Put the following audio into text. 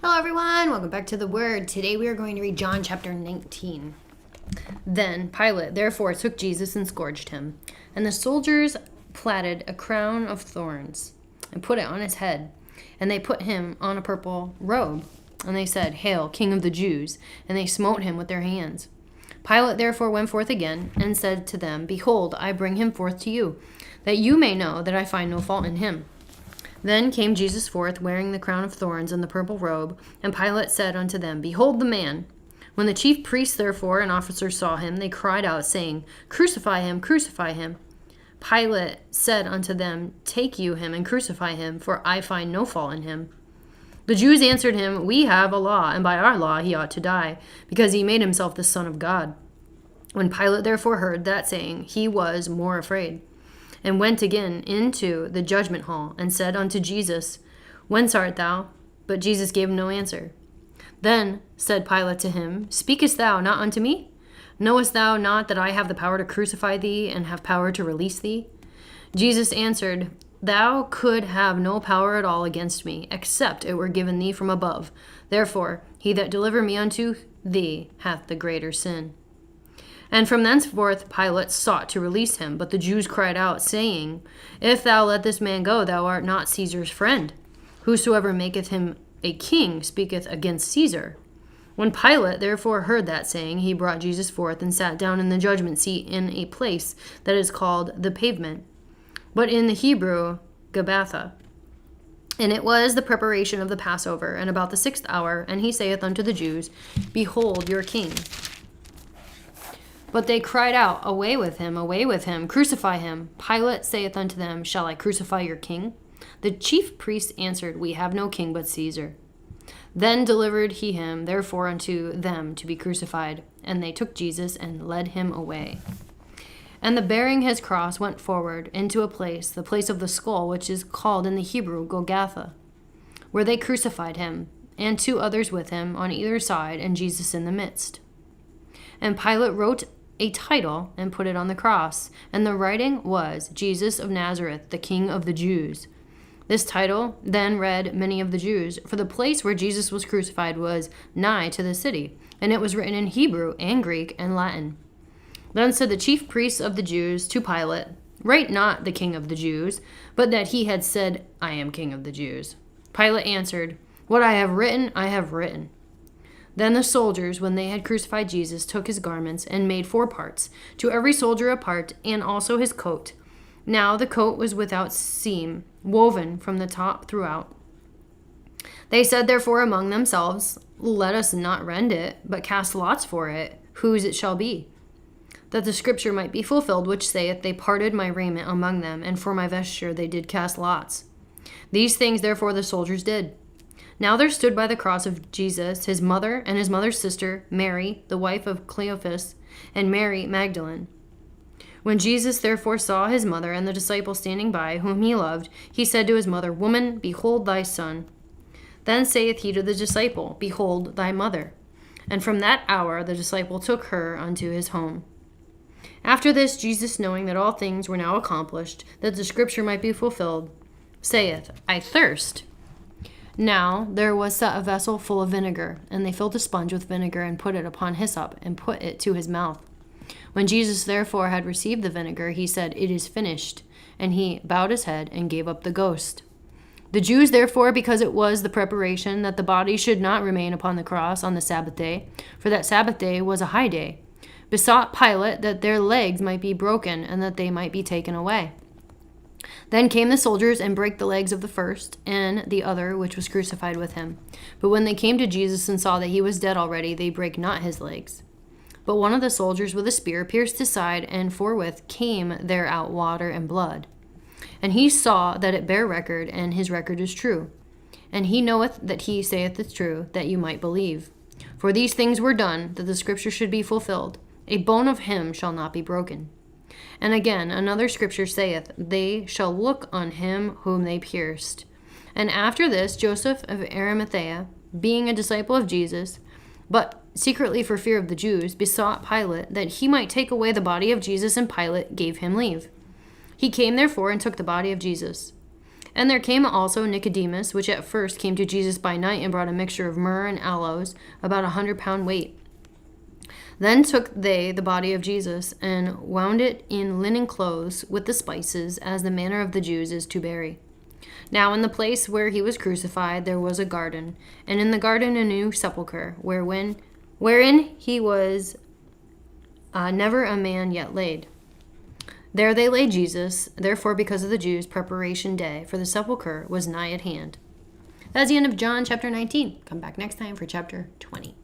Hello everyone, welcome back to the Word. Today we are going to read John chapter 19. Then Pilate therefore took Jesus and scourged him. And the soldiers plaited a crown of thorns and put it on his head. And they put him on a purple robe. And they said, "Hail, King of the Jews!" And they smote him with their hands. Pilate therefore went forth again and said to them, "Behold, I bring him forth to you, that you may know that I find no fault in him." Then came Jesus forth, wearing the crown of thorns and the purple robe. And Pilate said unto them, "Behold the man." When the chief priests therefore and officers saw him, they cried out, saying, "Crucify him, crucify him." Pilate said unto them, "Take you him and crucify him, for I find no fault in him." The Jews answered him, "We have a law, and by our law he ought to die, because he made himself the Son of God." When Pilate therefore heard that saying, he was more afraid, and went again into the judgment hall, and said unto Jesus, "Whence art thou?" But Jesus gave him no answer. Then said Pilate to him, "Speakest thou not unto me? Knowest thou not that I have the power to crucify thee, and have power to release thee?" Jesus answered, "Thou could have no power at all against me, except it were given thee from above. Therefore he that delivered me unto thee hath the greater sin." And from thenceforth Pilate sought to release him, but the Jews cried out, saying, "If thou let this man go, thou art not Caesar's friend. Whosoever maketh him a king speaketh against Caesar." When Pilate therefore heard that saying, he brought Jesus forth and sat down in the judgment seat in a place that is called the Pavement, but in the Hebrew, Gabbatha. And it was the preparation of the Passover, and about the 6th hour, and he saith unto the Jews, "Behold your king." But they cried out, away with him, crucify him." Pilate saith unto them, "Shall I crucify your king?" The chief priests answered, "We have no king but Caesar." Then delivered he him therefore unto them to be crucified. And they took Jesus and led him away. And the bearing his cross went forward into a place, the place of the skull, which is called in the Hebrew Golgotha, where they crucified him, and 2 others with him on either side, and Jesus in the midst. And Pilate wrote a title and put it on the cross, and the writing was, "Jesus of Nazareth, the King of the Jews." This title then read many of the Jews, for the place where Jesus was crucified was nigh to the city, and it was written in Hebrew and Greek and Latin. Then said the chief priests of the Jews to Pilate, "Write not the King of the Jews, but that he had said, I am King of the Jews." Pilate answered, "What I have written, I have written." Then the soldiers, when they had crucified Jesus, took his garments and made 4 parts, to every soldier a part, and also his coat. Now the coat was without seam, woven from the top throughout. They said therefore among themselves, "Let us not rend it, but cast lots for it, whose it shall be." That the scripture might be fulfilled, which saith, "They parted my raiment among them, and for my vesture they did cast lots." These things therefore the soldiers did. Now there stood by the cross of Jesus his mother and his mother's sister, Mary, the wife of Cleophas, and Mary Magdalene. When Jesus therefore saw his mother and the disciple standing by, whom he loved, he said to his mother, "Woman, behold thy son." Then saith he to the disciple, "Behold thy mother." And from that hour the disciple took her unto his home. After this, Jesus, knowing that all things were now accomplished, that the scripture might be fulfilled, saith, "I thirst." Now there was set a vessel full of vinegar, and they filled a sponge with vinegar, and put it upon hyssop, and put it to his mouth. When Jesus therefore had received the vinegar, he said, "It is finished." And he bowed his head and gave up the ghost. The Jews therefore, because it was the preparation that the body should not remain upon the cross on the Sabbath day, for that Sabbath day was a high day, besought Pilate that their legs might be broken, and that they might be taken away. Then came the soldiers and brake the legs of the first and the other which was crucified with him. But when they came to Jesus and saw that he was dead already, they brake not his legs. But one of the soldiers with a spear pierced his side, and forthwith came there out water and blood. And he saw that it bare record, and his record is true. And he knoweth that he saith the truth, that you might believe. For these things were done, that the scripture should be fulfilled. A bone of him shall not be broken. And again, another scripture saith, "They shall look on him whom they pierced." And after this, Joseph of Arimathea, being a disciple of Jesus, but secretly for fear of the Jews, besought Pilate that he might take away the body of Jesus, and Pilate gave him leave. He came therefore and took the body of Jesus. And there came also Nicodemus, which at first came to Jesus by night and brought a mixture of myrrh and aloes, about 100 pound weight. Then took they the body of Jesus, and wound it in linen clothes with the spices, as the manner of the Jews is to bury. Now in the place where he was crucified there was a garden, and in the garden a new sepulchre, wherein he was never a man yet laid. There they laid Jesus, therefore because of the Jews' preparation day, for the sepulchre was nigh at hand. That's the end of John chapter 19. Come back next time for chapter 20.